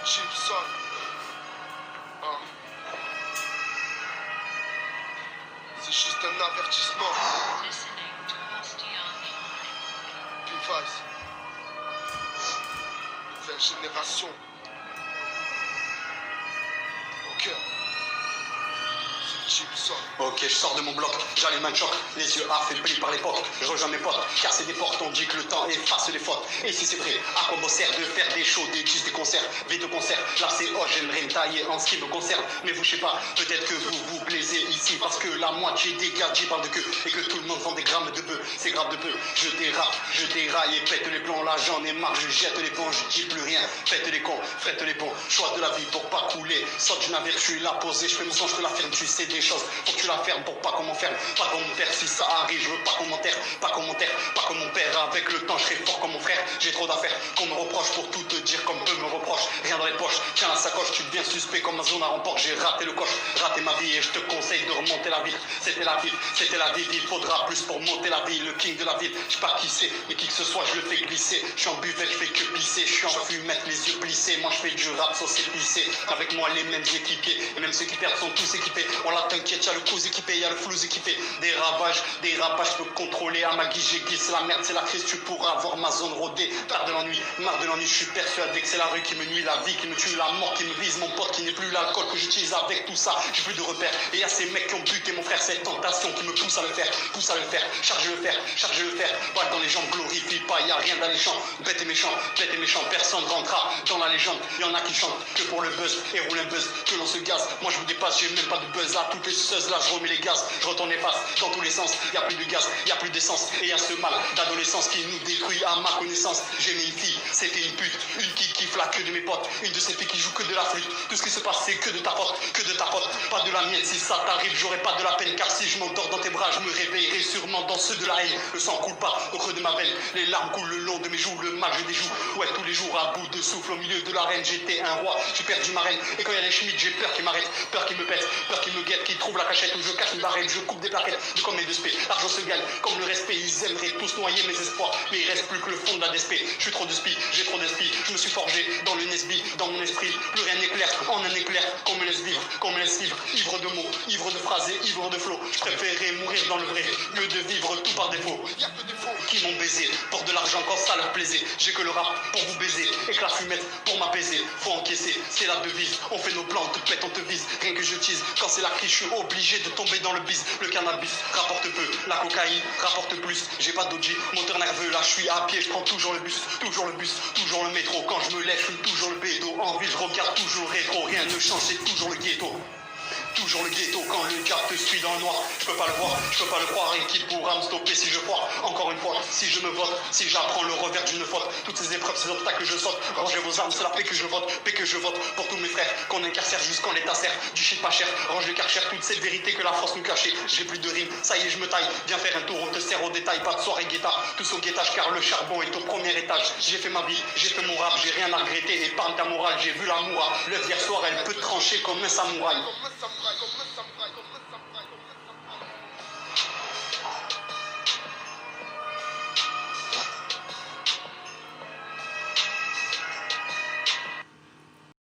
Gibson. C'est juste un avertissement. P-Vice. Nouvelle génération. Ok. Gibson. Ok, je sors de mon bloc, j'allume un choc, les yeux affaiblis par l'époque, je rejoins mes potes, car c'est des portes, on dit que le temps efface les fautes. Et si c'est vrai, à quoi bon sert de faire des shows, des disques, des concerts, de concerts, là c'est oh, j'aimerais me tailler en ce qui me concerne, mais vous je sais pas, peut-être que vous vous plaisez ici, parce que la moitié des gars j'y parle de queue, et que tout le monde vend des grammes de bœuf, c'est grave de peu, je dérape, je déraille et pète les plombs, là j'en ai marre, je jette les ponts, je dis plus rien, faites les cons, faites les ponts, choix de la vie pour pas couler, saute du navire, je suis là posé, je fais mon son, je te la ferme, tu sais des choses, faut que tu la fermes pour pas qu'on m'enferme, pas qu'on me perd si ça arrive, je veux pas commentaire, pas commentaire, pas comme mon père, avec le temps je serai fort comme mon frère, j'ai trop d'affaires, qu'on me reproche pour tout te dire comme peu me reproche, rien dans les poches, tiens la sacoche, tu deviens suspect comme ma zone à remport, j'ai raté le coche, raté ma vie et je te conseille de remonter la ville, c'était la ville, il faudra plus pour monter la ville, le king de la ville, je sais pas qui c'est, mais qui que ce soit je le fais glisser, je suis en buvette, je fais que pisser, je suis en fumette, les yeux plissés, moi je fais du rap sauce épicé, avec moi les mêmes équipiers, et même ceux qui perdent sont tous équipés, on la t'inquiète, y'a le cous équipé, y'a le flou équipé, des ravages, je peux contrôler à ma guise, j'ai glissé la merde, c'est la crise, tu pourras voir ma zone rodée, marre de l'ennui, je suis persuadé que c'est la rue qui me nuit, la vie qui me tue, la mort qui me vise, mon pote qui n'est plus l'alcool que j'utilise avec tout ça, j'ai plus de repères, et y'a ces mecs qui ont buté mon frère, cette tentation qui me pousse à le faire, charge le fer, balle dans les jambes, glorifie pas, y'a rien d'alléchant, bête et méchant, personne rentrera dans la légende, y'en a qui chantent que pour le buzz, et roule un buzz, que l'on se gaze, moi je vous dépasse, j'ai même pas de buzz là, toutes les suceuses là, je remets les gaz, je retourne efface dans tous les sens, y'a plus de gaz, y'a plus d'essence, et y'a ce mal d'adolescence qui nous détruit à ma connaissance, j'ai mis une fille, c'était une pute, une qui kiffe la queue de mes potes, une de ces filles qui joue que de la flûte, tout ce qui se passe c'est que de ta faute, pas de la mienne, si ça t'arrive j'aurai pas de la peine, car si je m'endors dans tes bras, je me réveillerai sûrement dans ceux de la haine, le sang coule pas au creux de ma veine, les larmes coulent le long de mes joues, le mal je déjoue, ouais tous les jours à bout de souffle au milieu de l'arène, j'étais un roi, j'ai perdu ma reine, et quand y'a les schmitt, j'ai peur qu'ils m'arrêtent, peur qu'ils me pètent, peur qu'ils me guettent, qu'ils trouvent la cachette où je cache une barrette, je coupe des plaquettes, de comme mes deux spé, l'argent se gagne, comme le respect, ils aimeraient tous noyer mes espoirs, mais il reste plus que le fond de la DSP, je suis trop de spi, j'ai trop d'esprit, je me suis forgé dans le Nesby, dans mon esprit, plus rien n'est clair, en un éclair, qu'on me laisse vivre, ivre de mots, ivre de phrases et ivre de flots, je préférais mourir dans le vrai, lieu de vivre tout par défaut, y'a que des faux qui m'ont baisé, pour de l'argent quand ça leur plaisait, j'ai que le rap pour vous baiser, et que la fumette pour m'apaiser, faut encaisser, c'est la devise, on fait nos plans, on te pète, on te vise, rien que je tease, quand c'est la crise, je suis obligé de tomber dans le bis, le cannabis rapporte peu, la cocaïne rapporte plus, j'ai pas d'OG, moteur nerveux, là je suis à pied, je prends toujours le bus, toujours le métro, quand je me lève, je fume toujours le bédo, en ville je regarde toujours le rétro, rien ne change, c'est toujours le ghetto. Toujours le ghetto quand le gars te suit dans le noir, je peux pas le voir, je peux pas le croire, et qui pourra me stopper si je crois, encore une fois, si je me vote, si j'apprends le revers d'une faute, toutes ces épreuves, ces obstacles que je saute, rangez vos armes, c'est la paix que je vote, pour tous mes frères, qu'on incarcère jusqu'en l'état serre, du shit pas cher, range le karcher, toute cette vérité que la France nous cachait, j'ai plus de rimes, ça y est je me taille, viens faire un tour, on te sert au détail, pas de soirée guetta, tous au guettage car le charbon est au premier étage, j'ai fait ma vie, j'ai fait mon rap, j'ai rien à regretter, épargne ta morale, j'ai vu la moura, l'œuvre hier soir elle peut trancher comme un samouraï.